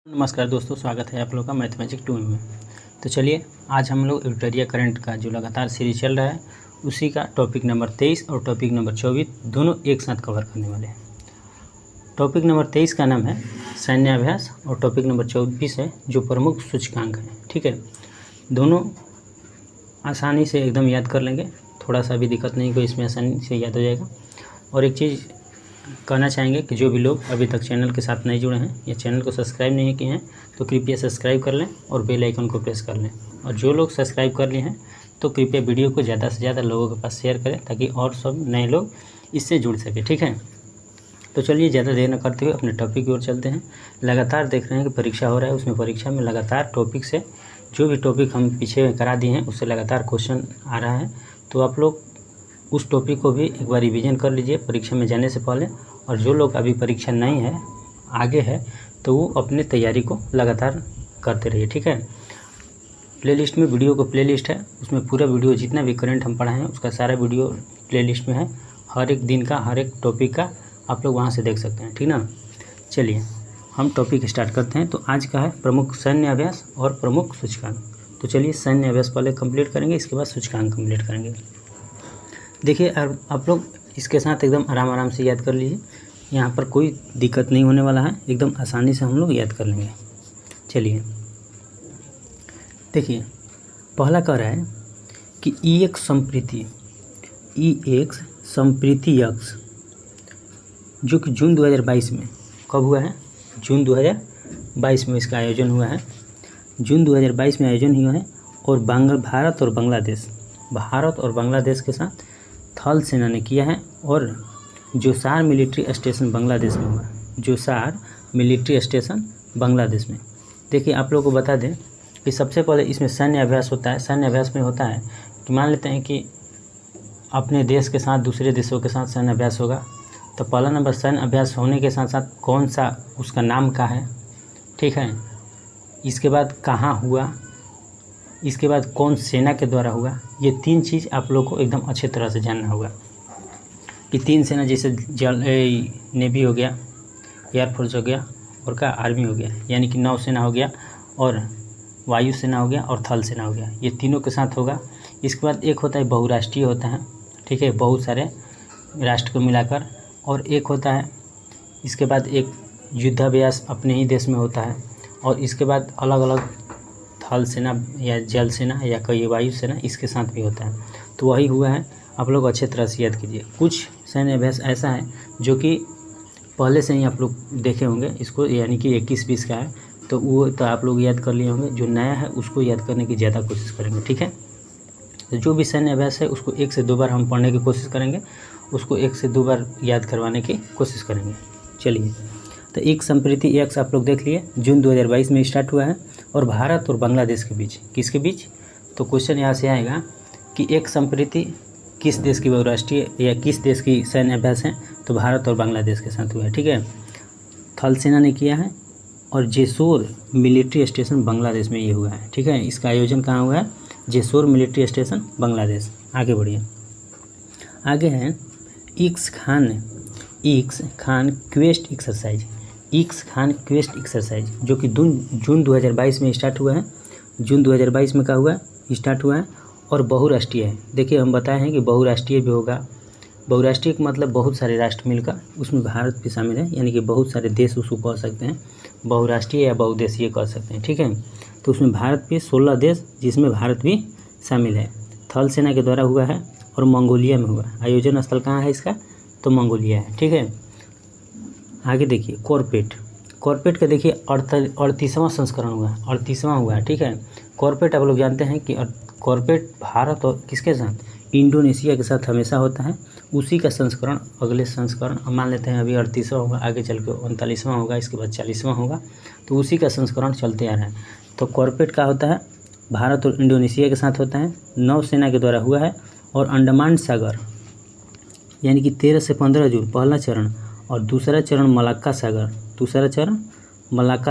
नमस्कार दोस्तों, स्वागत है आप लोगों का मैथमेटिक्स 2 में। तो चलिए आज हम लोग एडिटोरियल करंट का जो लगातार सीरीज चल रहा है उसी का टॉपिक नंबर 23 और टॉपिक नंबर 24 दोनों एक साथ कवर करने वाले हैं। टॉपिक नंबर 23 का नाम है सैन्य अभ्यास और टॉपिक नंबर 24 है जो प्रमुख सूचकांक है। ठीक है, दोनों आसानी से एकदम याद कर लेंगे, थोड़ा सा भी दिक्कत नहीं, कोई इसमें आसानी से याद हो जाएगा। और एक चीज़ कहना चाहेंगे कि जो भी लोग अभी तक चैनल के साथ नहीं जुड़े हैं या चैनल को सब्सक्राइब नहीं किए हैं तो कृपया सब्सक्राइब कर लें और बेल आइकन को प्रेस कर लें। और जो लोग सब्सक्राइब कर लिए हैं तो कृपया वीडियो को ज़्यादा से ज़्यादा लोगों के पास शेयर करें ताकि और सब नए लोग इससे जुड़ सकें। ठीक है, तो चलिए ज़्यादा देर न करते हुए अपने टॉपिक की ओर चलते हैं। लगातार देख रहे हैं कि परीक्षा हो रहा है, उसमें परीक्षा में लगातार टॉपिक से जो भी टॉपिक हम पीछे करा दिए हैं उससे लगातार क्वेश्चन आ रहा है। तो आप लोग उस टॉपिक को भी एक बार रिवीजन कर लीजिए परीक्षा में जाने से पहले। और जो लोग अभी परीक्षा नहीं है, आगे है, तो वो अपने तैयारी को लगातार करते रहिए। ठीक है, प्लेलिस्ट में वीडियो को प्लेलिस्ट है, उसमें पूरा वीडियो जितना भी करंट हम पढ़ाए हैं उसका सारा वीडियो प्लेलिस्ट में है। हर एक दिन का, हर एक टॉपिक का आप लोग वहाँ से देख सकते हैं। ठीक ना, चलिए हम टॉपिक स्टार्ट करते हैं। तो आज का है प्रमुख सैन्य अभ्यास और प्रमुख सूचकांक। तो चलिए सैन्य अभ्यास पहले कंप्लीट करेंगे, इसके बाद सूचकांक कंप्लीट करेंगे। देखिए आप लोग इसके साथ एकदम आराम से याद कर लीजिए, यहाँ पर कोई दिक्कत नहीं होने वाला है, एकदम आसानी से हम लोग याद कर लेंगे। चलिए देखिए, पहला कह रहा है कि एक संप्रीति यक्ष जो कि जून 2022 में कब हुआ है? जून 2022 में इसका आयोजन हुआ है। जून 2022 में आयोजन हुआ है और भारत और बांग्लादेश के साथ थल सेना ने किया है। और जोसार मिलिट्री स्टेशन बांग्लादेश में हुआ। जोसार मिलिट्री स्टेशन बांग्लादेश में। देखिए आप लोगों को बता दें कि सबसे पहले इसमें सैन्य अभ्यास होता है। सैन्य अभ्यास में होता है कि मान लेते हैं कि अपने देश के साथ दूसरे देशों के साथ सैन्य अभ्यास होगा, तो पहला नंबर सैन्य अभ्यास होने के साथ साथ कौन सा उसका नाम का है, ठीक है, इसके बाद कहाँ हुआ, इसके बाद कौन सेना के द्वारा हुआ। ये तीन चीज़ आप लोग को एकदम अच्छे तरह से जानना होगा कि तीन सेना जैसे नेवी हो गया, एयरफोर्स हो गया और का आर्मी हो गया, यानी कि नौसेना हो गया और वायुसेना हो गया और थल सेना हो गया, ये तीनों के साथ होगा। इसके बाद एक होता है बहुराष्ट्रीय होता है, ठीक है, बहुत सारे राष्ट्र को मिलाकर। और एक होता है, इसके बाद एक युद्धाभ्यास अपने ही देश में होता है। और इसके बाद अलग अलग थल सेना या जल सेना या कोई वायुसेना इसके साथ भी होता है। तो वही हुआ है, आप लोग अच्छे तरह से याद कीजिए। कुछ सैन्य अभ्यास ऐसा है जो कि पहले से ही आप लोग देखे होंगे इसको, यानी कि 21-20 का है, तो वो तो आप लोग याद कर लिए होंगे। जो नया है उसको याद करने की ज़्यादा कोशिश करेंगे। ठीक है, तो जो भी सैन्य अभ्यास है उसको 1 से 2 बार हम पढ़ने की कोशिश करेंगे, उसको 1 से 2 बार याद करवाने की कोशिश करेंगे। चलिए, तो एक संप्रीति यक्ष आप लोग देख लिए, जून 2022 में स्टार्ट हुआ है और भारत और बांग्लादेश के बीच। किसके बीच? तो क्वेश्चन यहाँ से आएगा कि एक संप्रीति किस देश की बहुराष्ट्रीय या किस देश की सैन्य अभ्यास है? तो भारत और बांग्लादेश के साथ हुआ है। ठीक है, थल सेना ने किया है और जेसोर मिलिट्री स्टेशन बांग्लादेश में ये हुआ है। ठीक है, इसका आयोजन कहाँ हुआ है? Jessore military station Bangladesh. आगे बढ़िए, आगे है ईक्स खान क्वेस्ट एक्सरसाइज जो कि जून 2022 में स्टार्ट हुआ है। जून 2022 में क्या हुआ? स्टार्ट हुआ है और बहुराष्ट्रीय है। देखिए हम बताए हैं कि बहुराष्ट्रीय भी होगा। बहुराष्ट्रीय का मतलब बहुत सारे राष्ट्र मिलकर, उसमें भारत भी शामिल है, यानी कि बहुत सारे देश उसको कह सकते हैं, बहुराष्ट्रीय या बहुदेशीय कह सकते हैं। ठीक है, तो उसमें भारत भी 16 देश जिसमें भारत भी शामिल है। थल सेना के द्वारा हुआ है और मंगोलिया में हुआ। आयोजन स्थल कहाँ है इसका? तो मंगोलिया है। ठीक है, आगे देखिए कॉर्पेट का देखिए 38वां संस्करण हुआ है, 38वां हुआ है। ठीक है, कॉर्पेट आप लोग जानते हैं कि कॉर्पेट भारत और किसके साथ? इंडोनेशिया के साथ हमेशा होता है। उसी का संस्करण, अगले संस्करण मान लेते हैं अभी 38वां होगा, आगे चल के 39वां होगा, इसके बाद 40वां होगा, तो उसी का संस्करण चलते आ रहा है। तो कॉर्पेट का होता है भारत और इंडोनेशिया के साथ होता है, नौसेना के द्वारा हुआ है और अंडमान सागर, यानी कि 13 से 15 जून पहला चरण और दूसरा चरण मलाक्का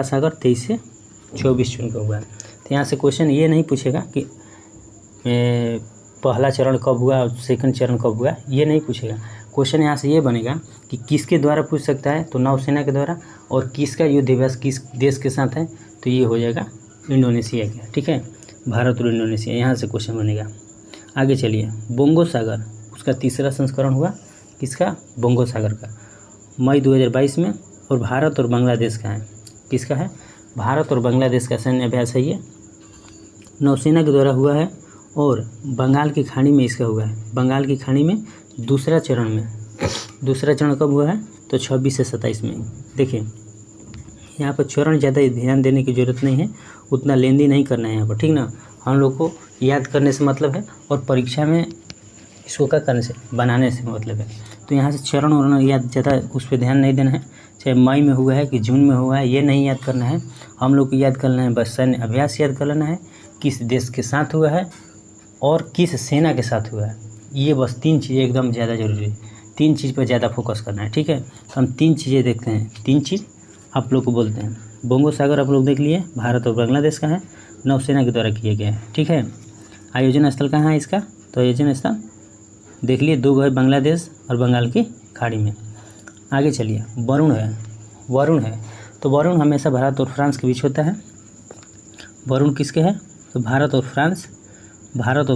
सागर 23 से 24 जून का हुआ है। तो यहाँ से क्वेश्चन ये नहीं पूछेगा कि पहला चरण कब हुआ और सेकंड चरण कब हुआ, ये नहीं पूछेगा। क्वेश्चन यहाँ से ये बनेगा कि किसके द्वारा पूछ सकता है, तो नौसेना के द्वारा। और किसका युद्ध अभ्यास किस देश के साथ है, तो ये हो जाएगा इंडोनेशिया का। ठीक है, भारत और इंडोनेशिया, यहाँ से क्वेश्चन बनेगा। आगे चलिए, बोंगो सागर, उसका तीसरा संस्करण हुआ किसका, बोंगो सागर का, मई 2022 में। और भारत और बांग्लादेश का है, किसका है, भारत और बांग्लादेश का सैन्य अभ्यास है ये, नौसेना के द्वारा हुआ है। और बंगाल की खाड़ी में इसका हुआ है, बंगाल की खाड़ी में दूसरा चरण में। दूसरा चरण कब हुआ है, तो 26 से 27 में। देखिए यहाँ पर चरण ज़्यादा ध्यान देने की ज़रूरत नहीं है, उतना लेंदी नहीं करना है यहाँ पर, ठीक ना। हम लोग को याद करने से मतलब है और परीक्षा में इसको क्या करने से, बनाने से मतलब है। तो यहाँ से चरण और याद ज़्यादा उस पर ध्यान नहीं देना है, चाहे मई में हुआ है कि जून में हुआ है, ये नहीं याद करना है। हम लोग को याद करना है बस सैन्य अभ्यास याद कर लेना है, किस देश के साथ हुआ है और किस सेना के साथ हुआ है। ये बस 3 चीज़ें एकदम ज़्यादा जरूरी है, 3 चीज़ पर ज़्यादा फोकस करना है। ठीक है, तो हम 3 चीज़ें देखते हैं, 3 चीज़ आप लोग को बोलते हैं। बोंगो सागर आप लोग देख लिए, भारत और बांग्लादेश का है, नौसेना के द्वारा किए गए हैं। ठीक है, आयोजन स्थल कहाँ है इसका, तो आयोजन स्थल देख लिए 2 है, बांग्लादेश और बंगाल की खाड़ी में। आगे चलिए, वरुण है, वरुण है, तो वरुण हमेशा भारत और फ्रांस के बीच होता है। वरुण किसके है, तो भारत और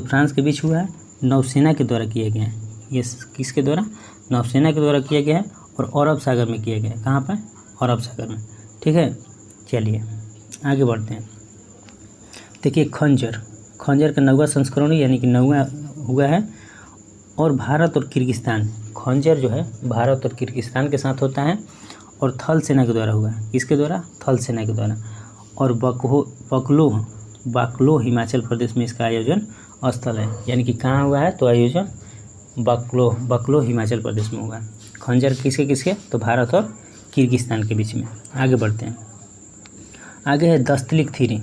फ्रांस के बीच हुआ है, नौसेना के द्वारा किए गए हैं। ये किसके द्वारा, नौसेना के द्वारा किया गया है और अरब सागर में किया गया है। कहाँ पर, अरब सागर में। ठीक है, चलिए आगे बढ़ते हैं। देखिए खंजर, खंजर का 9वां संस्करण यानी कि 9वां हुआ है। और भारत और किर्गिस्तान, खंजर जो है भारत और किर्गिस्तान के साथ होता है और थल सेना के द्वारा हुआ है। किसके द्वारा, थल सेना के द्वारा। और बकलो हिमाचल प्रदेश में इसका आयोजन स्थल है, यानी कि कहाँ हुआ है, तो आयोजन बकलो हिमाचल प्रदेश में हुआ है। खंजर किसके, तो भारत और किर्गिस्तान के बीच में। आगे बढ़ते हैं, आगे है दस्तलिक थीरी।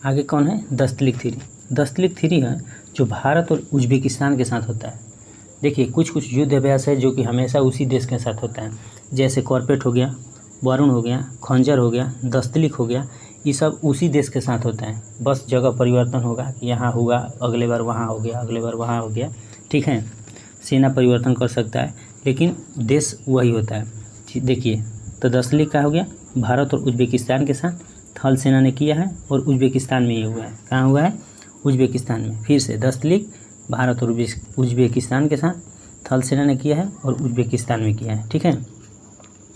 आगे कौन है, दस्तलिक थीरी। दस्तलिक थीरी है जो भारत और उज्बेकिस्तान के साथ होता है। देखिए कुछ युद्ध अभ्यास है जो कि हमेशा उसी देश के साथ होता है, जैसे कॉर्पेट हो गया, वरुण हो गया, खंजर हो गया, दस्तलिक हो गया, ये सब उसी देश के साथ होता है। बस जगह परिवर्तन होगा कि यहाँ हुआ, अगले बार वहाँ हो गया, अगले बार वहाँ हो गया। ठीक है, सेना परिवर्तन कर सकता है लेकिन देश वही होता है। देखिए तो दस्तलिक का हो गया, भारत और उज्बेकिस्तान के साथ थल सेना ने किया है और उज्बेकिस्तान में ये हुआ है। कहाँ हुआ है, उज्बेकिस्तान में। फिर से दस्तलिक भारत और उज्बेकिस्तान के साथ थल सेना ने किया है और उज्बेकिस्तान में किया है। ठीक है,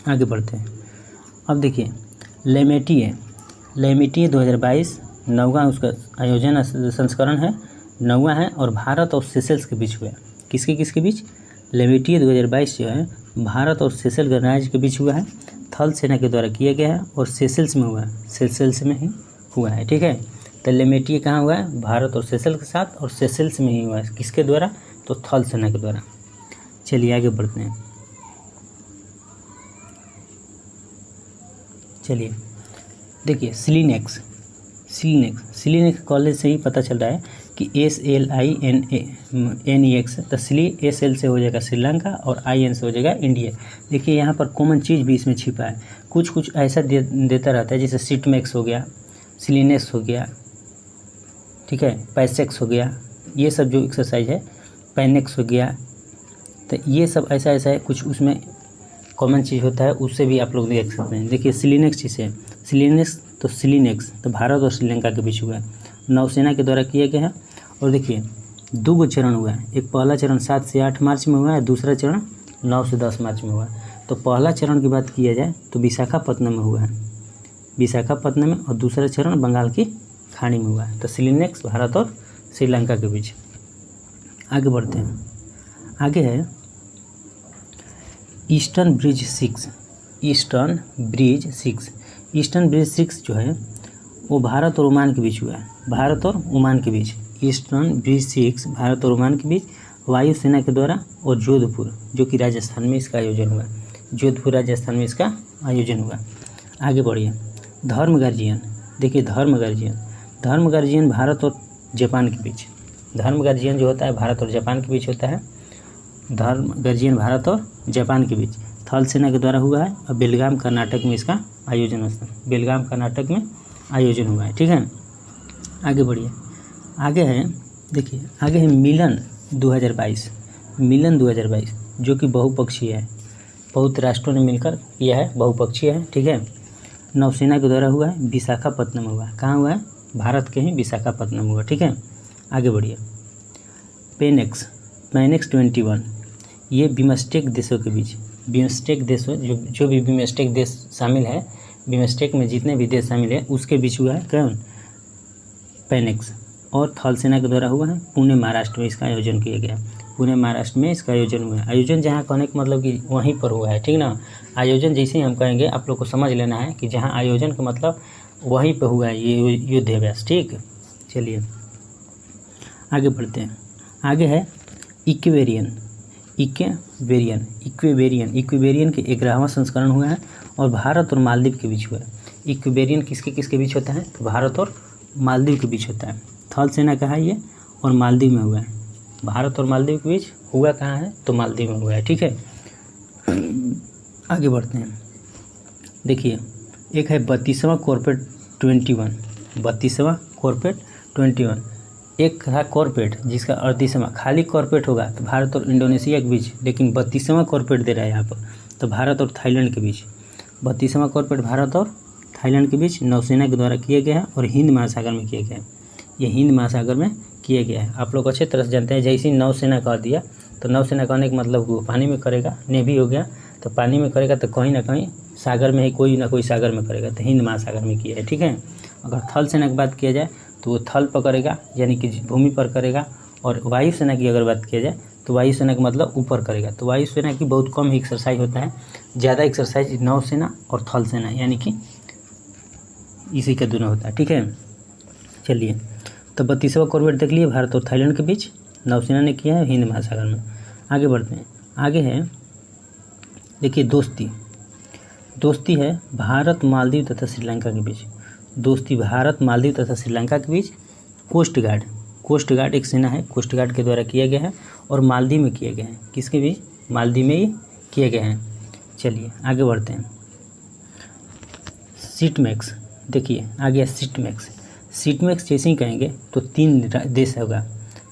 आगे बढ़ते हैं। अब देखिए लेमेटिए 2022 9वां उसका आयोजन संस्करण है, 9वां है और भारत और सेशल्स के बीच हुआ है। किसके बीच, लेमेटिए 2022 जो है भारत और सेशल गणराज्य के बीच हुआ है, थल सेना के द्वारा किया गया है और सेशल्स में हुआ है, सेशल्स में ही हुआ है। ठीक है, तो लेमेटिए कहाँ हुआ है, भारत और सेशल के साथ और सेशल्स में ही हुआ है। किसके द्वारा, तो थल सेना के द्वारा। चलिए आगे बढ़ते हैं। चलिए देखिए सिलीनेक्स कॉलेज से ही पता चल रहा है कि SLINEX, तो सिली SL से हो जाएगा श्रीलंका और IN से हो जाएगा इंडिया। देखिए यहाँ पर कॉमन चीज़ भी इसमें छिपा है, कुछ ऐसा देता रहता है, जैसे सिटमैक्स हो गया, सिलीनेक्स हो गया, ठीक है, पैसेक्स हो गया, ये सब जो एक्सरसाइज है, पैनेक्स हो गया, तो ये सब ऐसा है, कुछ उसमें कॉमन चीज़ होता है, उससे भी आप लोग देख सकते हैं। देखिए सिलीनेक्स जिसे सिलीनेक्स तो भारत और श्रीलंका के बीच हुआ है, नौसेना के द्वारा किया गया है। और देखिए 2 चरण हुआ है, एक पहला चरण 7 से 8 मार्च में हुआ है, दूसरा चरण 9 से 10 मार्च में हुआ है। तो पहला चरण की बात किया जाए तो विशाखापत्तनम में हुआ है, विशाखापत्तनम में, और दूसरा चरण बंगाल की खाड़ी में हुआ है। तो सिलीनेक्स भारत और श्रीलंका के बीच। आगे बढ़ते हैं, आगे है ईस्टर्न ब्रिज 6 जो है वो भारत और ओमान के बीच हुआ है, भारत और ओमान के बीच। ईस्टर्न ब्रिज 6 भारत और ओमान के बीच वायुसेना के द्वारा और जोधपुर, जो कि राजस्थान में इसका आयोजन हुआ, जोधपुर राजस्थान में इसका आयोजन हुआ। आगे बढ़िए, धर्म गार्जियन। देखिए धर्म गार्जियन भारत और जापान के बीच, धर्म गार्जियन जो होता है भारत और जापान के बीच होता है, धर्म गार्जियन भारत और जापान के बीच थल सेना के द्वारा हुआ है और बेलगाम कर्नाटक में इसका आयोजन स्थल, बेलगाम कर्नाटक में आयोजन हुआ है। ठीक है, आगे बढ़िए, आगे है देखिए, आगे है मिलन 2022। जो कि बहुपक्षीय है, बहुत राष्ट्रों ने मिलकर किया है, बहुपक्षीय है। ठीक है, नौसेना के द्वारा हुआ है, विशाखापत्तनम हुआ है। कहाँ हुआ है? भारत के ही विशाखापत्तनम हुआ। ठीक है, आगे बढ़िए। पेनेक्स 21 ये बिमस्टेक देशों के बीच, बिमस्टेक देशों जो भी बिमस्टेक देश शामिल है, बिमस्टेक में जितने भी देश शामिल है उसके बीच हुआ है कौन? पेनेक्स। और थल सेना के द्वारा हुआ है, पुणे महाराष्ट्र में इसका आयोजन किया गया। पुणे महाराष्ट्र में इसका आयोजन हुआ है। आयोजन जहाँ कहने का मतलब कि वहीं पर हुआ है। ठीक ना, आयोजन जैसे ही हम कहेंगे आप लोग को समझ लेना है कि जहाँ आयोजन का मतलब वहीं पर हुआ है ये युद्धाभ्यास। ठीक, चलिए आगे बढ़ते हैं। आगे है इक्वेरियन। इक्वेरियन के 11वां संस्करण हुआ है और भारत और मालदीव के बीच हुआ है। इक्वेरियन किसके किसके बीच होता है? तो भारत और मालदीव के बीच होता है। थल सेना का है ये और मालदीव में हुआ है। भारत और मालदीव के बीच हुआ कहाँ है? तो मालदीव में हुआ है। ठीक है, आगे बढ़ते हैं। देखिए, एक है 32वां कॉर्पेट 21, 32वां कॉर्पेट 21। एक था कॉर्पेट जिसका 38वां खाली कॉर्पेट होगा तो भारत और इंडोनेशिया के बीच, लेकिन 32वां कॉर्पेट दे रहा है यहाँ पर, तो भारत और थाईलैंड के बीच। 32वां कॉर्पेट भारत और थाईलैंड के बीच नौसेना के द्वारा किया गया है और हिंद महासागर में किया गया है। ये हिंद महासागर में किया गया है। आप लोग अच्छे तरह से जानते हैं, जैसे ही नौसेना कह दिया तो नौसेना कहने का मतलब वो पानी में करेगा, नेवी हो गया तो पानी में करेगा, तो कहीं ना कहीं सागर में ही कोई ना कोई सागर में करेगा, तो हिंद महासागर में किया है। ठीक है, अगर थल सेना की बात किया जाए तो वो थल पर करेगा यानी कि भूमि पर करेगा, और वायुसेना की अगर बात किया जाए तो वायुसेना का मतलब ऊपर करेगा। तो वायुसेना की बहुत कम ही एक्सरसाइज होता है, ज़्यादा एक्सरसाइज नौसेना और थल सेना यानी कि इसी का दोनों होता है। ठीक है, चलिए, तो 32वां कॉर्वेट देख लिए भारत और थाईलैंड के बीच नौसेना ने किया है हिंद महासागर में। आगे बढ़ते हैं। आगे है देखिए दोस्ती है भारत मालदीव तथा श्रीलंका के बीच। दोस्ती भारत मालदीव तथा श्रीलंका के बीच। कोस्ट गार्ड एक सेना है, कोस्ट गार्ड के द्वारा किया गया है और मालदीव में किया गया है। किसके बीच? मालदीव में ही किया गया है। चलिए आगे बढ़ते हैं। सीटमैक्स, देखिए आ गया सीटमैक्स जैसे ही कहेंगे तो 3 देश होगा,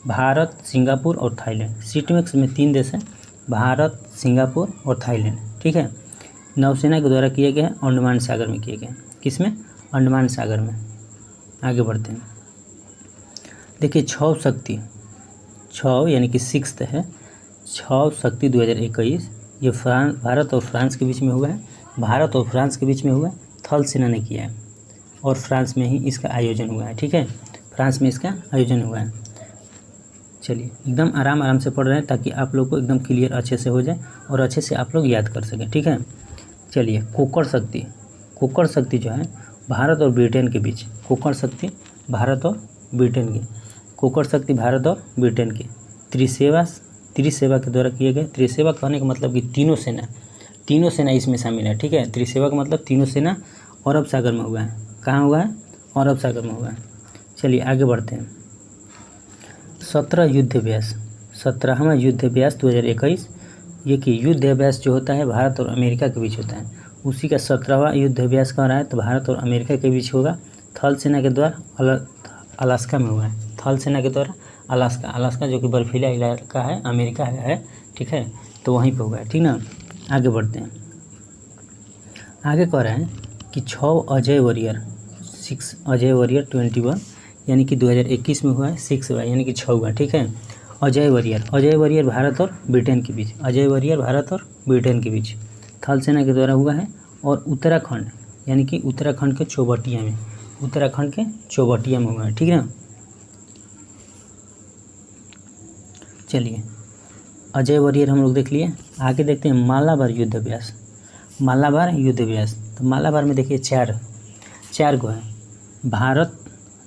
भारत, सिंगापुर और थाईलैंड। सीटमैक्स में 3 देश हैं, भारत, सिंगापुर और थाईलैंड। ठीक है, नौसेना के द्वारा किया गया है, अंडमान सागर में किया गया है। किसमें? अंडमान सागर में। आगे बढ़ते हैं। देखिए 6 शक्ति, 6 यानी कि 6th है, 6 शक्ति 2021। ये भारत और फ्रांस के बीच में हुआ है। भारत और फ्रांस के बीच में हुआ है, थल सेना ने किया है और फ्रांस में ही इसका आयोजन हुआ है। ठीक है, फ्रांस में इसका आयोजन हुआ है। चलिए एकदम आराम से पढ़ रहे हैं ताकि आप लोग को एकदम क्लियर अच्छे से हो जाए और अच्छे से आप लोग याद कर सकें। ठीक है, चलिए कोकर शक्ति जो है भारत और ब्रिटेन के बीच। कोकर शक्ति भारत और ब्रिटेन की। कोकर शक्ति भारत और ब्रिटेन की। त्रिसेवा के द्वारा किए गए। त्रिसेवा कहने का मतलब कि तीनों सेना इसमें शामिल है। ठीक है, त्रिसेवा का मतलब तीनों सेना अरब सागर में हुआ है। कहाँ हुआ है? अरब सागर में हुआ है। चलिए आगे बढ़ते हैं। 17वां युद्ध अभ्यास 2021। ये कि युद्ध अभ्यास जो होता है भारत और अमेरिका के बीच होता है, उसी का 17वां युद्ध अभ्यास कह रहा है, तो भारत और अमेरिका के बीच होगा। थल सेना के द्वारा अलास्का में हुआ है। थल सेना के द्वारा अलास्का जो कि बर्फीला इलाका है, अमेरिका है। ठीक है, तो वहीं पर हुआ है। ठीक ना, आगे बढ़ते हैं। आगे कह रहे हैं कि 6 अजय वॉरियर 21 यानी कि 2021 में हुआ है। 6 हुआ यानी कि 6 हुआ। ठीक है, अजय वॉरियर भारत और ब्रिटेन के बीच थल सेना के द्वारा हुआ है। और उत्तराखंड यानी कि उत्तराखंड के चौबटिया में हुआ है। ठीक है ना, चलिए अजय वॉरियर हम लोग देख लिए। आगे देखते हैं मालाबार युद्ध अभ्यास। तो मालाबार में देखिए 4 गो है, भारत,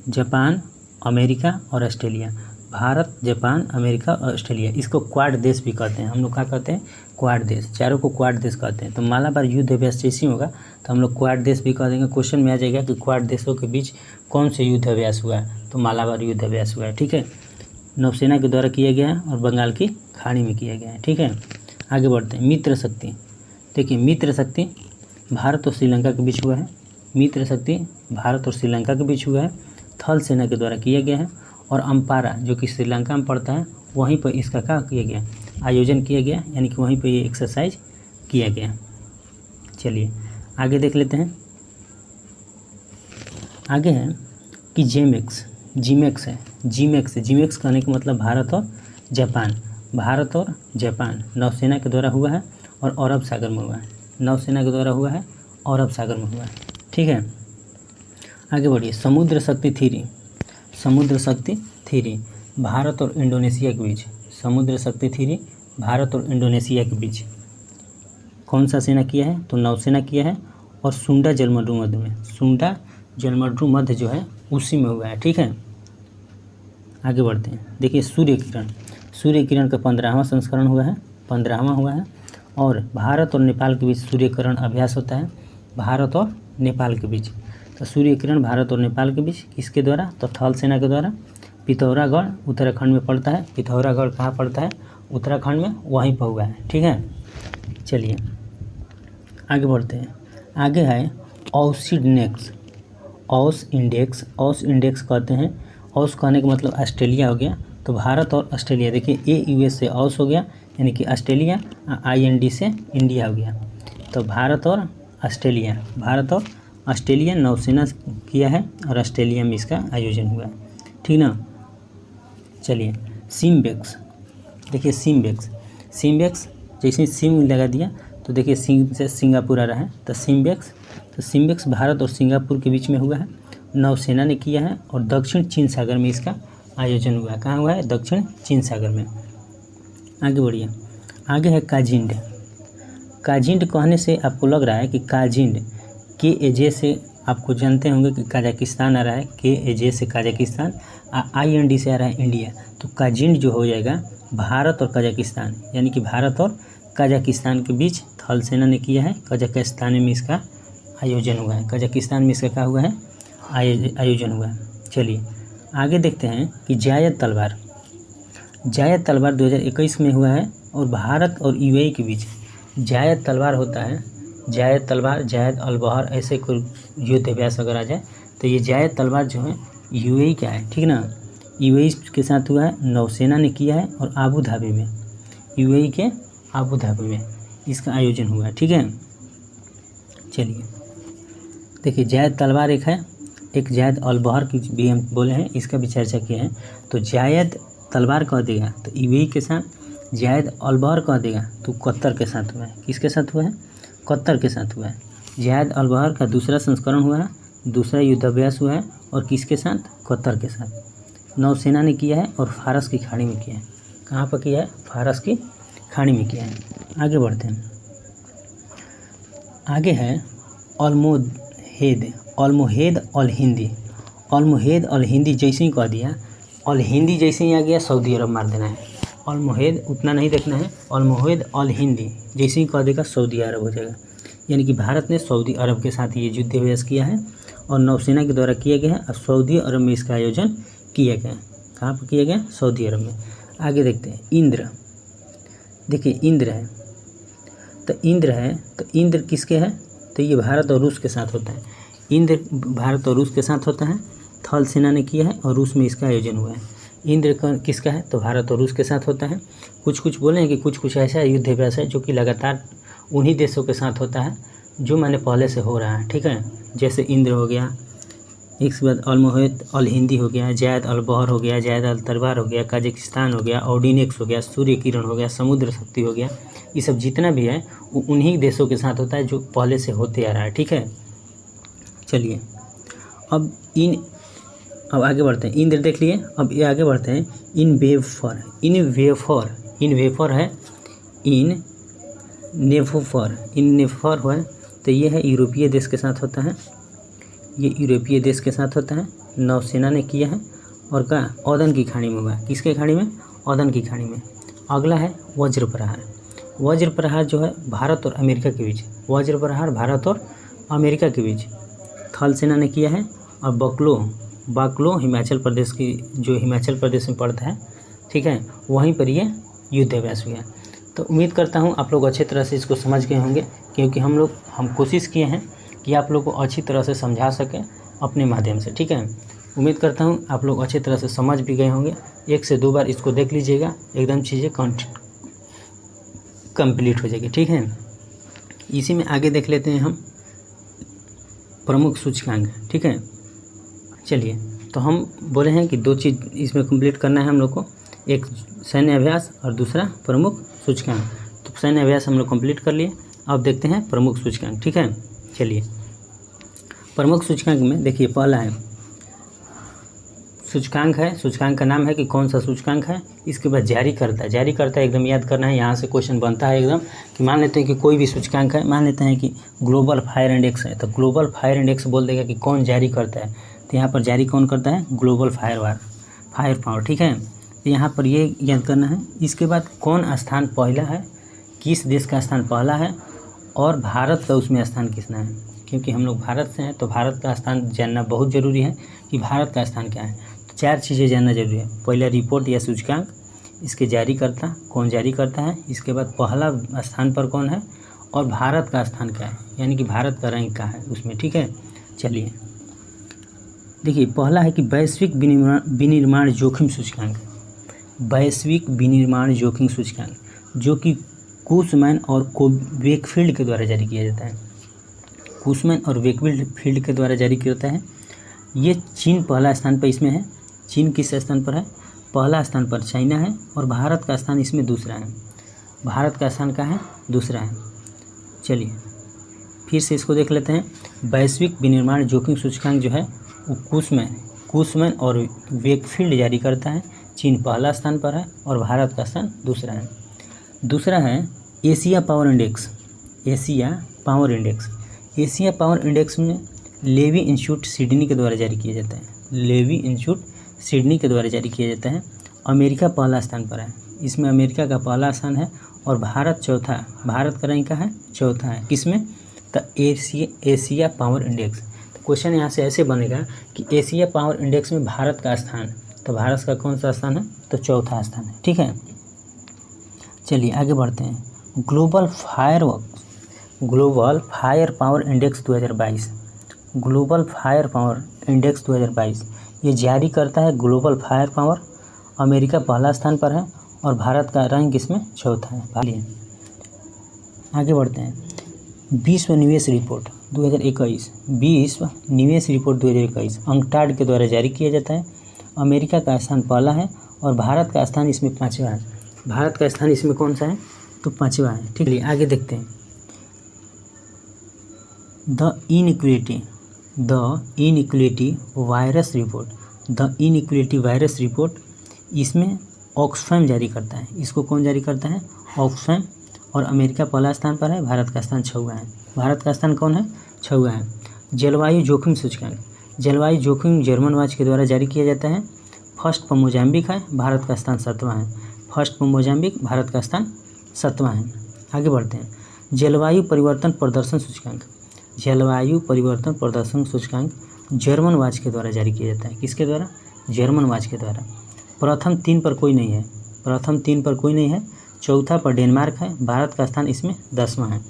जापान, अमेरिका और ऑस्ट्रेलिया। भारत, जापान, अमेरिका और ऑस्ट्रेलिया, इसको क्वाड देश भी कहते हैं। हम लोग क्या कहते हैं? क्वाड देश। चारों को क्वाड देश कहते हैं। तो मालाबार युद्ध अभ्यास जैसी होगा तो हम लोग क्वाड देश भी कह देंगे। क्वेश्चन में आ जाएगा कि क्वाड देशों के बीच कौन से युद्ध अभ्यास हुआ है, तो मालाबार युद्ध अभ्यास हुआ है। ठीक है, नौसेना के द्वारा किया गया है और बंगाल की खाड़ी में किया गया है। ठीक है, आगे बढ़ते हैं। मित्र शक्ति, देखिए मित्र शक्ति भारत और श्रीलंका के बीच हुआ है। थल सेना के द्वारा किया गया है। और अम्पारा जो कि श्रीलंका में पड़ता है, वहीं पर इसका क्या किया गया? आयोजन किया गया, यानी कि वहीं पे ये एक्सरसाइज किया गया। चलिए आगे देख लेते हैं। आगे है कि जीमेक्स है। जीमेक्स कहने का मतलब भारत और जापान नौसेना के द्वारा हुआ है और अरब सागर में हुआ है। नौसेना के द्वारा हुआ है, अरब सागर में हुआ है। ठीक है, आगे बढ़िए। समुद्र शक्ति थ्योरी भारत और इंडोनेशिया के बीच। समुद्र शक्ति थ्योरी भारत और इंडोनेशिया के बीच कौन सा सेना किया है? तो नौसेना किया है। और सुंडा जलमंडू मध्य जो है उसी में हुआ है। ठीक है, आगे बढ़ते हैं। देखिए सूर्य किरण का 15वां संस्करण हुआ है, 15वां हुआ है। और भारत और नेपाल के बीच सूर्यकिरण अभ्यास होता है, भारत और नेपाल के बीच। तो सूर्य किरण भारत और नेपाल के बीच किसके द्वारा? तो थल सेना के द्वारा। पिथौरागढ़ उत्तराखंड में पड़ता है। पिथौरागढ़ कहाँ पड़ता है? उत्तराखंड में, वहीं पर हुआ है। ठीक है, चलिए आगे बढ़ते हैं। आगे है औस इंडेक्स कहते हैं। औस कहने का मतलब ऑस्ट्रेलिया हो गया। तो भारत और ऑस्ट्रेलिया, देखिए AUS से औस हो गया, यानी कि ऑस्ट्रेलिया, IND से इंडिया हो गया। तो भारत और ऑस्ट्रेलिया नौसेना किया है और ऑस्ट्रेलिया में इसका आयोजन हुआ है। ठीक ना। चलिए सिम्बेक्स, देखिए सिम्बेक्स जैसे सिम लगा दिया तो देखिए सिम से सिंगापुर आ रहा है। तो सिम्बेक्स भारत और सिंगापुर के बीच में हुआ है, नौसेना ने किया है और दक्षिण चीन सागर में इसका आयोजन हुआ है। कहाँ हुआ है? दक्षिण चीन सागर में। आगे बढ़िए। आगे है काजिंड कहने से आपको लग रहा है कि काजिंड KAJ से आपको जानते होंगे कि कजाकिस्तान आ रहा है, KAJ से कजाकिस्तान, IND से आ रहा है इंडिया। तो काजिंड जो हो जाएगा भारत और कजाकिस्तान, यानी कि भारत और कजाकिस्तान के बीच थल सेना ने किया है। कजाकिस्तान में इसका आयोजन हुआ है। कजाकिस्तान में इसका क्या हुआ है? आयोजन हुआ है। चलिए आगे देखते हैं कि जायद तलवार 2021 में हुआ है और भारत और UAE के बीच जायद तलवार होता है। जायद अल बहर, ऐसे कोई युद्ध अभ्यास अगर आ जाए तो ये जायद तलवार जो है UAE का है। ठीक ना, UAE के साथ हुआ है, नौसेना ने किया है और आबू धाबी में, UAE के आबू धाबी में इसका आयोजन हुआ है। ठीक है, चलिए देखिए जायद तलवार एक जायद अल बहर की भी हम बोले हैं, इसका भी चर्चा किया है। तो जायद तलवार कह देगा तो UAE के साथ, जायद अल बहर कह देगा तो कतर के साथ हुआ है। किसके साथ हुआ है? कतर के साथ हुआ है। जायद अल बहर का दूसरा संस्करण हुआ है, दूसरा युद्धाभ्यास हुआ है और किसके साथ? कतर के साथ। नौसेना ने किया है और फारस की खाड़ी में किया है। कहाँ पर किया है? फारस की खाड़ी में किया है। आगे बढ़ते हैं। आगे है अल्मोहेद अल हिंदी जैसे ही कह दिया, अल हिंदी जैसे ही आ गया सऊदी अरब मार देना है। अल्मोहेद उतना नहीं देखना है, अल्मोहेद अल हिंदी जैसे ही कह देगा सऊदी अरब हो जाएगा। यानी कि भारत ने सऊदी अरब के साथ ये युद्धाभ्यास किया है और नौसेना के द्वारा किया गया है और सऊदी अरब में इसका आयोजन किया गया। कहाँ पर किया गया? सऊदी अरब में। आगे देखते हैं इंद्र। देखिए इंद्र है तो इंद्र किसके है? तो ये भारत और रूस के साथ होता है। इंद्र भारत और रूस के साथ होता है, थल सेना ने किया है और रूस में इसका आयोजन हुआ है। इंद्र किसका है? तो भारत और रूस के साथ होता है। कुछ बोले हैं कि कुछ ऐसा युद्धाभ्यास है जो कि लगातार उन्हीं देशों के साथ होता है जो मैंने पहले से हो रहा है। ठीक है, जैसे इंद्र हो गया, इसके बाद अल्मोहेद अल हिंदी हो गया, जायद अल बहर हो गया, जायद अल तलवार हो गया, कजाकिस्तान हो गया, ऑर्डिनेक्स हो गया, सूर्य किरण हो गया, समुद्र शक्ति हो गया। ये सब जितना भी है वो उन्हीं देशों के साथ होता है जो पहले से होते आ रहा है। ठीक है, चलिए अब आगे बढ़ते हैं। इंद्र देख लिए, अब ये आगे बढ़ते हैं। इन वेफर है, इन नेफर है तो ये है यूरोपीय देश के साथ होता है। ये यूरोपीय देश के साथ होता है, नौसेना ने किया है और का औदन की खाड़ी में हुआ। किसके खाड़ी में? औदन की खाड़ी में। अगला है वज्र प्रहार जो है भारत और अमेरिका के बीच, वज्र प्रहार भारत और अमेरिका के बीच थल सेना ने किया है। और बाकलो हिमाचल प्रदेश की, जो हिमाचल प्रदेश में पड़ता है, ठीक है, वहीं पर ये युद्धाभ्यास हुआ। तो उम्मीद करता हूँ आप लोग अच्छी तरह से इसको समझ गए होंगे, क्योंकि हम कोशिश किए हैं कि आप लोग को अच्छी तरह से समझा सकें अपने माध्यम से। ठीक है, उम्मीद करता हूँ आप लोग अच्छी तरह से समझ भी गए होंगे। 1 से 2 बार इसको देख लीजिएगा, एकदम चीज़ें कंप्लीट हो जाएगी। ठीक है, इसी में आगे देख लेते हैं हम प्रमुख सूचकांक। ठीक है, चलिए, तो हम बोले हैं कि 2 चीज़ इसमें कंप्लीट करना है हम लोग को, एक सैन्य अभ्यास और दूसरा प्रमुख सूचकांक। तो सैन्य अभ्यास हम लोग कंप्लीट कर लिए, अब देखते हैं प्रमुख सूचकांक। ठीक है, चलिए, प्रमुख सूचकांक में देखिए पहला है सूचकांक है, सूचकांक का नाम है कि कौन सा सूचकांक है। इसके बाद जारी करता है एकदम याद करना है, यहाँ से क्वेश्चन बनता है एकदम कि मान लेते हैं कि कोई भी सूचकांक है, मान लेते हैं कि ग्लोबल फायर इंडेक्स है, तो ग्लोबल फायर इंडेक्स बोल देगा कि कौन जारी करता है, तो यहाँ पर जारी कौन करता है, ग्लोबल फायर पावर। ठीक है, तो यहाँ पर ये याद करना है। इसके बाद कौन स्थान पहला है, किस देश का स्थान पहला है और भारत का उसमें स्थान कितना है, क्योंकि हम लोग भारत से हैं तो भारत का स्थान जानना बहुत ज़रूरी है कि भारत का स्थान क्या है। तो 4 चीज़ें जानना जरूरी है, पहला रिपोर्ट या सूचकांक, इसके जारीकर्ता कौन जारी करता है, इसके बाद पहला स्थान पर कौन है और भारत का स्थान क्या है, यानी कि भारत का रैंक क्या है उसमें। ठीक है, चलिए देखिए, पहला है कि वैश्विक विनिर्माण जोखिम सूचकांक, वैश्विक विनिर्माण जोखिम सूचकांक, जो कि कुशमैन और वेकफील्ड के द्वारा जारी किया जाता है, कुशमैन और वेकफील्ड के द्वारा जारी किया जाता है। ये चीन पहला स्थान पर इसमें है, चीन किस स्थान पर है, पहला स्थान पर चाइना है और भारत का स्थान इसमें दूसरा है, भारत का स्थान क्या है, दूसरा है। चलिए फिर से इसको देख लेते हैं, वैश्विक विनिर्माण जोखिम सूचकांक जो है वो कुशमैन और वेकफील्ड जारी करता है, चीन पहला स्थान पर है और भारत का स्थान दूसरा है। दूसरा है Asia power index, Asia power index में लेवी इंस्टीट्यूट सिडनी के द्वारा जारी किया जाता है, लेवी इंस्टीट्यूट सिडनी के द्वारा जारी किया जाता है। अमेरिका पहला स्थान पर है, इसमें अमेरिका का पहला स्थान है और भारत चौथा, भारत का रैंक का है चौथा है, किसमें, तो एशिया पावर इंडेक्स। तो क्वेश्चन यहाँ से ऐसे बनेगा कि एशिया पावर इंडेक्स में भारत का स्थान, तो भारत का कौन सा स्थान है, तो चौथा स्थान है। ठीक है, चलिए आगे बढ़ते हैं। Global fire power index 2022, global fire power index 2022 ये जारी करता है ग्लोबल फायर पावर, अमेरिका पहला स्थान पर है और भारत का रैंक इसमें चौथा है। आगे बढ़ते हैं। विश्व निवेश रिपोर्ट 2021, विश्व निवेश रिपोर्ट 2021 अंकटाड के द्वारा जारी किया जाता है। अमेरिका का स्थान पहला है और भारत का स्थान इसमें 5वां है, भारत का स्थान इसमें कौन सा है, तो 5वां है। ठीक है, आगे देखते हैं। द इनइक्वलिटी वायरस रिपोर्ट, इसमें ऑक्सफैम जारी करता है, इसको कौन जारी करता है, ऑक्सफैम, और अमेरिका पहला स्थान पर है, भारत का स्थान 6वां है, भारत का स्थान कौन है, 6वां है। जलवायु जोखिम सूचकांक, जलवायु जोखिम जर्मन वाच के द्वारा जारी किया जाता है। फर्स्ट पर मोजाम्बिक है, भारत का स्थान 7वां है, फर्स्ट पर मोजाम्बिक, भारत का स्थान 7वां है। आगे बढ़ते हैं। जलवायु परिवर्तन प्रदर्शन सूचकांक, जलवायु परिवर्तन प्रदर्शन सूचकांक जर्मन वाच के द्वारा जारी किया जाता है, किसके द्वारा, जर्मन वाच के द्वारा। प्रथम 3 पर कोई नहीं है, चौथा पर डेनमार्क है, भारत का स्थान इसमें 10वां है,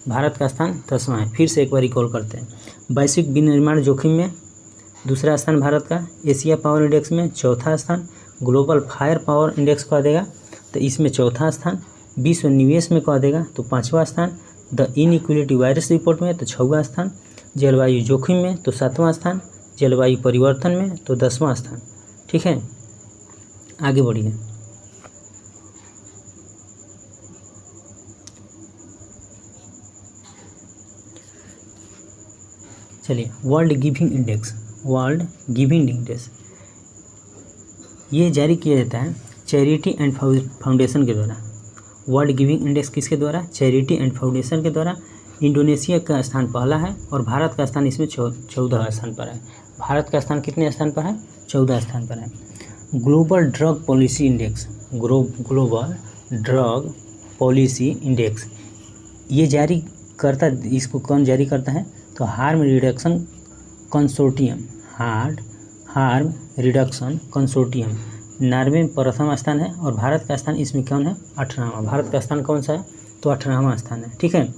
भारत का स्थान 10वां है। फिर से एक बार रिकॉल करते हैं। वैश्विक विनिर्माण जोखिम में दूसरा स्थान भारत का, एशिया पावर इंडेक्स में चौथा स्थान, ग्लोबल फायर पावर इंडेक्स कह देगा तो इसमें चौथा स्थान, विश्व निवेश में कह देगा तो 5वां स्थान, द इनइक्वलिटी वायरस रिपोर्ट में तो 6वां स्थान, जलवायु जोखिम में तो 7वां स्थान, जलवायु परिवर्तन में तो 10वां स्थान। ठीक है, आगे बढ़िए। चलिए, वर्ल्ड गिविंग इंडेक्स ये जारी किया जाता है चैरिटी एंड फाउंडेशन के द्वारा। वर्ल्ड गिविंग इंडेक्स किसके द्वारा, चैरिटी एंड फाउंडेशन के द्वारा। इंडोनेशिया का स्थान पहला है और भारत का स्थान इसमें 14वां स्थान पर है, भारत का स्थान कितने स्थान पर है, 14 स्थान पर है। Global drug policy index, global drug policy index ये जारी करता, इसको कौन जारी करता है, तो हार्म रिडक्शन कंसोर्टियम नॉर्वे में प्रथम स्थान है और भारत का स्थान इसमें कौन है, 18वां, भारत का स्थान कौन सा है, तो 18वां स्थान है। ठीक है,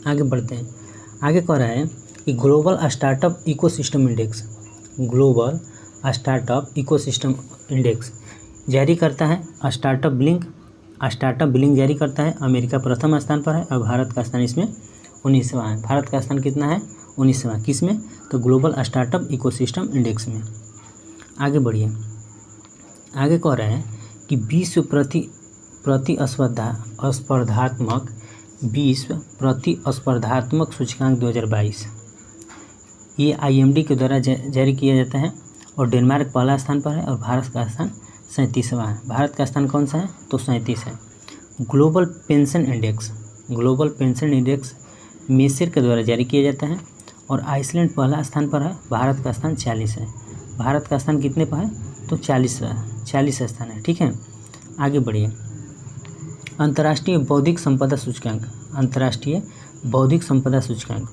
आगे बढ़ते हैं। आगे कह रहा है कि ग्लोबल स्टार्टअप इकोसिस्टम इंडेक्स जारी करता है स्टार्टअप ब्लिंक, स्टार्टअप बिलिंग जारी करता है, अमेरिका प्रथम स्थान पर है और भारत का स्थान इसमें 19वां है। भारत का स्थान कितना है? 19वां। किस में? तो ग्लोबल स्टार्टअप इकोसिस्टम इंडेक्स में। आगे बढ़िए, आगे कह रहे हैं कि विश्व प्रतिस्पर्धात्मक सूचकांक 2022 ये IMD के द्वारा जारी किया जाता है और डेनमार्क पहला स्थान पर है और भारत का स्थान 37वां है। भारत का स्थान कौन सा है? तो 37 है। ग्लोबल पेंशन इंडेक्स मेसर के द्वारा जारी किया जाता है और आइसलैंड पहला स्थान पर है, भारत का स्थान 40 है। भारत का स्थान कितने पर है? तो 40 स्थान है। ठीक है, आगे बढ़िए। अंतर्राष्ट्रीय बौद्धिक संपदा सूचकांक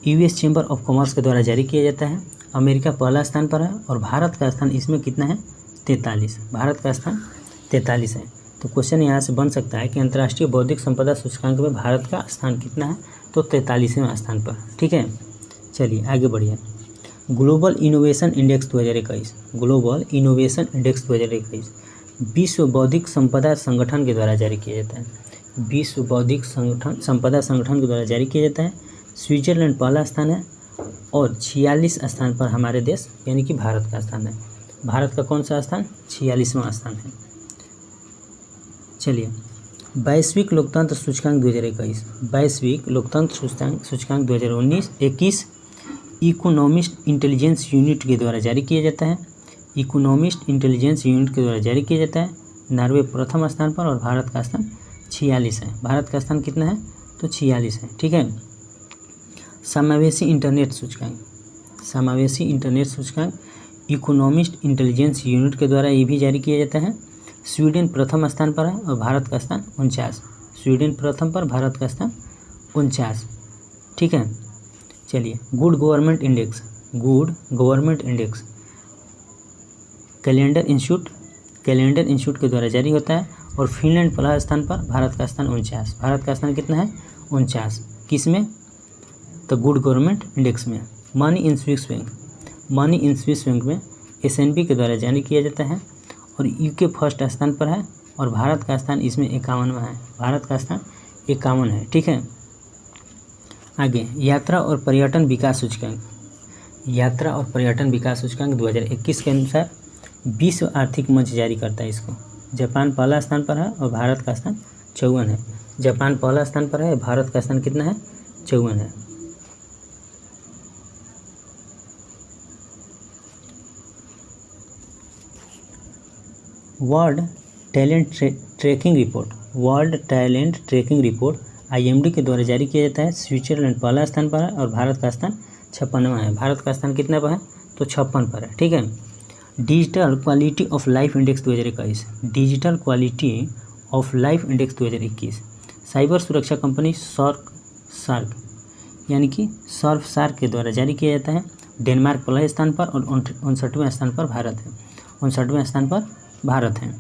US चैम्बर ऑफ कॉमर्स के द्वारा जारी किया जाता है। अमेरिका पहला स्थान पर है और भारत का स्थान इसमें कितना है? 43। भारत का स्थान 43 है। तो क्वेश्चन यहाँ से बन सकता है कि अंतर्राष्ट्रीय बौद्धिक संपदा सूचकांक में भारत का स्थान कितना है? तो 43वें स्थान पर। ठीक है, चलिए आगे बढ़िए। ग्लोबल इनोवेशन इंडेक्स 2021 विश्व बौद्धिक संपदा संगठन के द्वारा जारी किया जाता है। विश्व बौद्धिक संपदा संगठन के द्वारा जारी किया जाता है। स्विट्जरलैंड पहला स्थान है और 46 स्थान पर हमारे देश यानी कि भारत का स्थान है। भारत का कौन सा स्थान? 46वां स्थान है। चलिए, वैश्विक लोकतंत्र सूचकांक 2021 सूचकांक 2021 इकोनॉमिस्ट इंटेलिजेंस यूनिट के द्वारा जारी किया जाता है। नॉर्वे प्रथम स्थान पर और भारत का स्थान 46 है। भारत का स्थान कितना है? तो 46 है। ठीक है, समावेशी इंटरनेट सूचकांक इकोनॉमिस्ट इंटेलिजेंस यूनिट के द्वारा ये भी जारी किया जाता है। स्वीडन प्रथम स्थान पर है और भारत का स्थान 49। स्वीडन प्रथम पर, भारत का स्थान 49। ठीक है, चलिए। Good government index calendar institute के द्वारा जारी होता है और फिनलैंड पहला स्थान पर, भारत का स्थान 49। भारत का स्थान कितना है? 49। किस में? तो गुड गवर्नमेंट इंडेक्स में। मनी इन स्विस बैंक में S&P के द्वारा जारी किया जाता है और UK फर्स्ट स्थान पर है और भारत का स्थान इसमें 51वां है। भारत का स्थान 51 है। ठीक है, आगे यात्रा और पर्यटन विकास सूचकांक 2021 के अनुसार विश्व आर्थिक मंच जारी करता है इसको। जापान पहला स्थान पर है और भारत का स्थान 54 है। जापान पहला स्थान पर है, भारत का स्थान कितना है? 54 है। World talent tracking report IMD के द्वारा जारी किया जाता है। स्विट्जरलैंड पहला स्थान पर है और भारत का स्थान 56वां है। भारत का स्थान कितना पर है? तो 56 पर है। ठीक है, digital quality of life index 2021 cyber सुरक्षा कंपनी सार्क यानी कि सार्क के द्वारा जारी किया जाता है। डेनमार्क पहले स्थान पर और 59वें स्थान पर भारत है।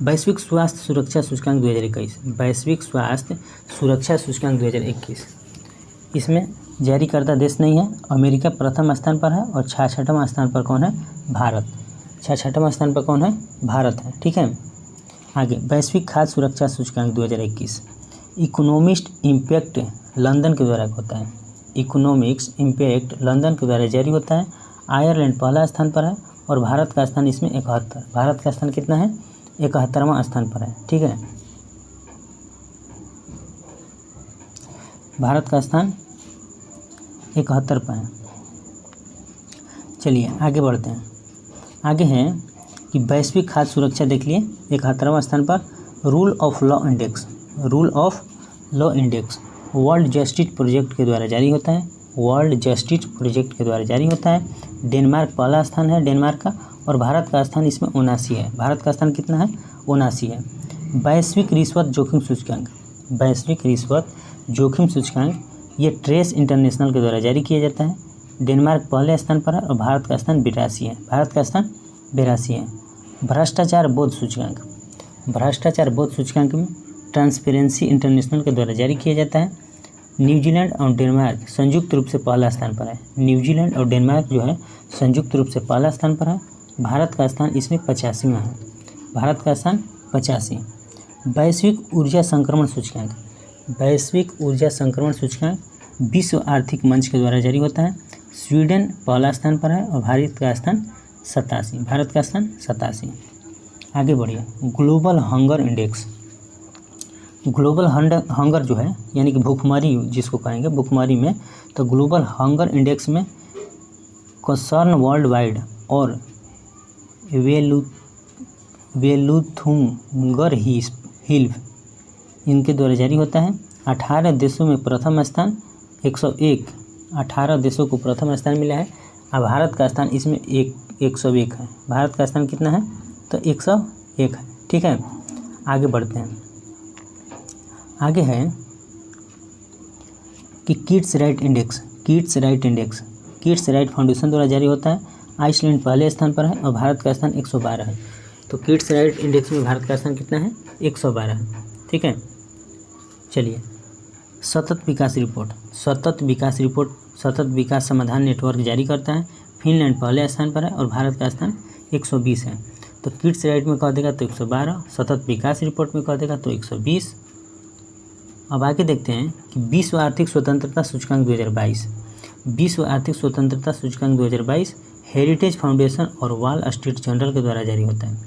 वैश्विक स्वास्थ्य सुरक्षा सूचकांक 2021 इसमें जारीकर्ता देश नहीं है। अमेरिका प्रथम स्थान पर है और 66वां स्थान पर कौन है? भारत। 66वां स्थान पर कौन है? भारत है। ठीक है, आगे वैश्विक खाद्य सुरक्षा सूचकांक 2021 इकोनॉमिस्ट इम्पैक्ट लंदन के द्वारा होता है। इकोनॉमिक्स इम्पैक्ट लंदन के द्वारा जारी होता है। आयरलैंड पहला स्थान पर है और भारत का स्थान इसमें 71। भारत का स्थान कितना है? 71वां स्थान पर है। ठीक है, भारत का स्थान 71 पर है। चलिए आगे बढ़ते हैं। आगे है कि वैश्विक खाद्य सुरक्षा देख लिए 71वां स्थान पर। Rule of law index world justice project के द्वारा जारी होता है। डेनमार्क पहला स्थान है डेनमार्क का और भारत का स्थान इसमें 79 है। भारत का स्थान कितना है? 79 है। वैश्विक रिश्वत जोखिम सूचकांक ये ट्रेस इंटरनेशनल के द्वारा जारी किया जाता है। डेनमार्क पहले स्थान पर है और भारत का स्थान 82 है। भारत का स्थान 82 है। भ्रष्टाचार बोध सूचकांक में ट्रांसपेरेंसी इंटरनेशनल के द्वारा जारी किया जाता है। न्यूजीलैंड और डेनमार्क संयुक्त रूप से पहला स्थान पर है। न्यूजीलैंड और डेनमार्क जो है संयुक्त रूप से पहला स्थान पर है। भारत का स्थान इसमें 85वां है। भारत का स्थान 85। वैश्विक ऊर्जा संक्रमण सूचकांक, वैश्विक ऊर्जा संक्रमण सूचकांक विश्व आर्थिक मंच के द्वारा जारी होता है। स्वीडन पहला स्थान पर है और भारत का स्थान 87, भारत का स्थान 87। आगे बढ़िए, global hunger index, global hunger जो है यानी कि भूखमरी जिसको कहेंगे, भूखमरी में तो ग्लोबल हंगर इंडेक्स में कंसर्न वर्ल्ड वाइड और वेलुथुंगर हिल्फ इनके द्वारा जारी होता है। 18 देशों में प्रथम स्थान 101, 18 देशों को प्रथम स्थान मिला है। अब भारत का स्थान इसमें 101 है। भारत का स्थान कितना है तो 101 है। ठीक है, आगे बढ़ते हैं। आगे है कि kids right index, kids right index kids right foundation द्वारा जारी होता है। आइसलैंड पहले स्थान पर है और भारत का स्थान 112 है। तो किड्स राइट इंडेक्स में भारत का स्थान कितना है 112 है। ठीक है, चलिए सतत विकास रिपोर्ट, सतत विकास रिपोर्ट सतत विकास समाधान नेटवर्क जारी करता है। फिनलैंड पहले स्थान पर है और भारत का स्थान 120 है। तो किड्स राइट में कह देगा तो 112, सतत विकास रिपोर्ट में कह देगा तो 120। अब आगे देखते हैं कि विश्व आर्थिक स्वतंत्रता सूचकांक 2022, विश्व आर्थिक स्वतंत्रता सूचकांक 2022 हेरिटेज फाउंडेशन और वॉल स्ट्रीट जर्नल के द्वारा जारी होता है।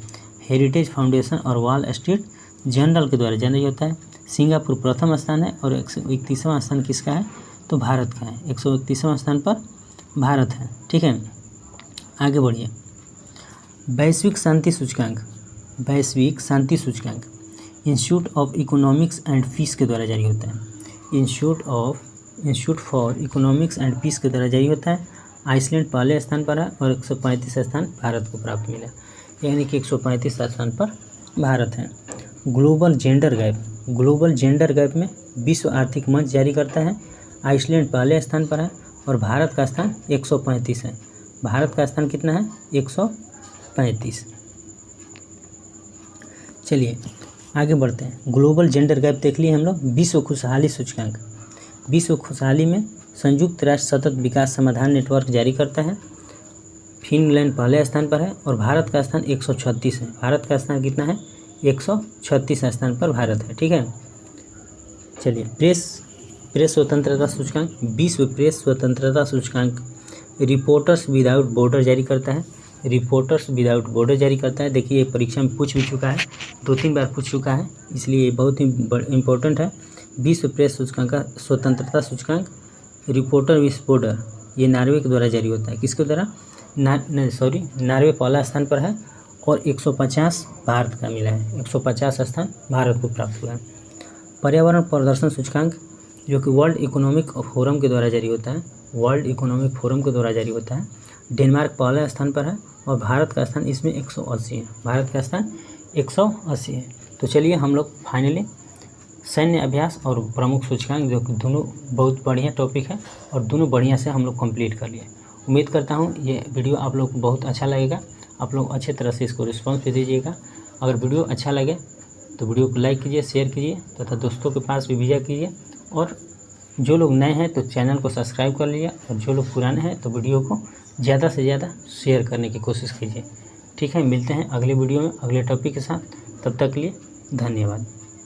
हेरिटेज फाउंडेशन और वॉल स्ट्रीट जर्नल के द्वारा जारी होता है। सिंगापुर प्रथम स्थान है और 131वां स्थान किसका है तो भारत का है। 131वां स्थान पर भारत है। ठीक है, आगे बढ़िए। वैश्विक शांति सूचकांक, वैश्विक शांति सूचकांक institute of economics and peace के द्वारा जारी होता है। Institute for economics and peace के द्वारा जारी होता है। आइसलैंड पहले स्थान पर है और 135 स्थान भारत को प्राप्त मिला, यानी कि 135 स्थान पर भारत है। Global gender gap, global gender gap में विश्व आर्थिक मंच जारी करता है। आइसलैंड पहले स्थान पर है और भारत का स्थान 135 है। भारत का स्थान कितना है 135। चलिए आगे बढ़ते हैं। ग्लोबल जेंडर गैप देख लिए हम लोग। विश्व खुशहाली सूचकांक, विश्व खुशहाली में संयुक्त राष्ट्र सतत विकास समाधान नेटवर्क जारी करता है। फिनलैंड पहले स्थान पर है और भारत का स्थान 136 है। भारत का स्थान कितना है 136 स्थान पर भारत है। ठीक है, चलिए प्रेस स्वतंत्रता सूचकांक, विश्व प्रेस स्वतंत्रता सूचकांक रिपोर्टर्स विदाउट बॉर्डर जारी करता है। रिपोर्टर्स विदाउट बॉर्डर जारी करता है। देखिए परीक्षा में पूछ भी चुका है, 2-3 बार पूछ चुका है, इसलिए ये बहुत ही इम्पोर्टेंट है। विश्व प्रेस सूचकांक का स्वतंत्रता सूचकांक रिपोर्टर विथ बॉर्डर ये नॉर्वे के द्वारा जारी होता है। किसके द्वारा नॉर्वे पहला स्थान पर है और 150 भारत का मिला है। 150 स्थान भारत को प्राप्त हुआ है। पर्यावरण प्रदर्शन सूचकांक जो कि वर्ल्ड इकोनॉमिक फोरम के द्वारा जारी होता है, वर्ल्ड इकोनॉमिक फोरम के द्वारा जारी होता है। डेनमार्क पहला स्थान पर है और भारत का स्थान इसमें 180 है। भारत का स्थान 180 है। तो चलिए हम लोग फाइनली सैन्य अभ्यास और प्रमुख सूचकांक जो कि दोनों बहुत बढ़िया टॉपिक है और दोनों बढ़िया से हम लोग कंप्लीट कर लिए। उम्मीद करता हूँ ये वीडियो आप लोग को बहुत अच्छा लगेगा। आप लोग अच्छे तरह से इसको रिस्पॉन्स भी दीजिएगा। अगर वीडियो अच्छा लगे तो वीडियो को लाइक कीजिए, शेयर कीजिए तथा दोस्तों के पास भी भेजा कीजिए। और जो लोग नए हैं तो चैनल को सब्सक्राइब कर लीजिए और जो लोग पुराने हैं तो वीडियो को ज़्यादा से ज़्यादा शेयर करने की कोशिश कीजिए। ठीक है, मिलते हैं अगले वीडियो में अगले टॉपिक के साथ। तब तक के लिए धन्यवाद।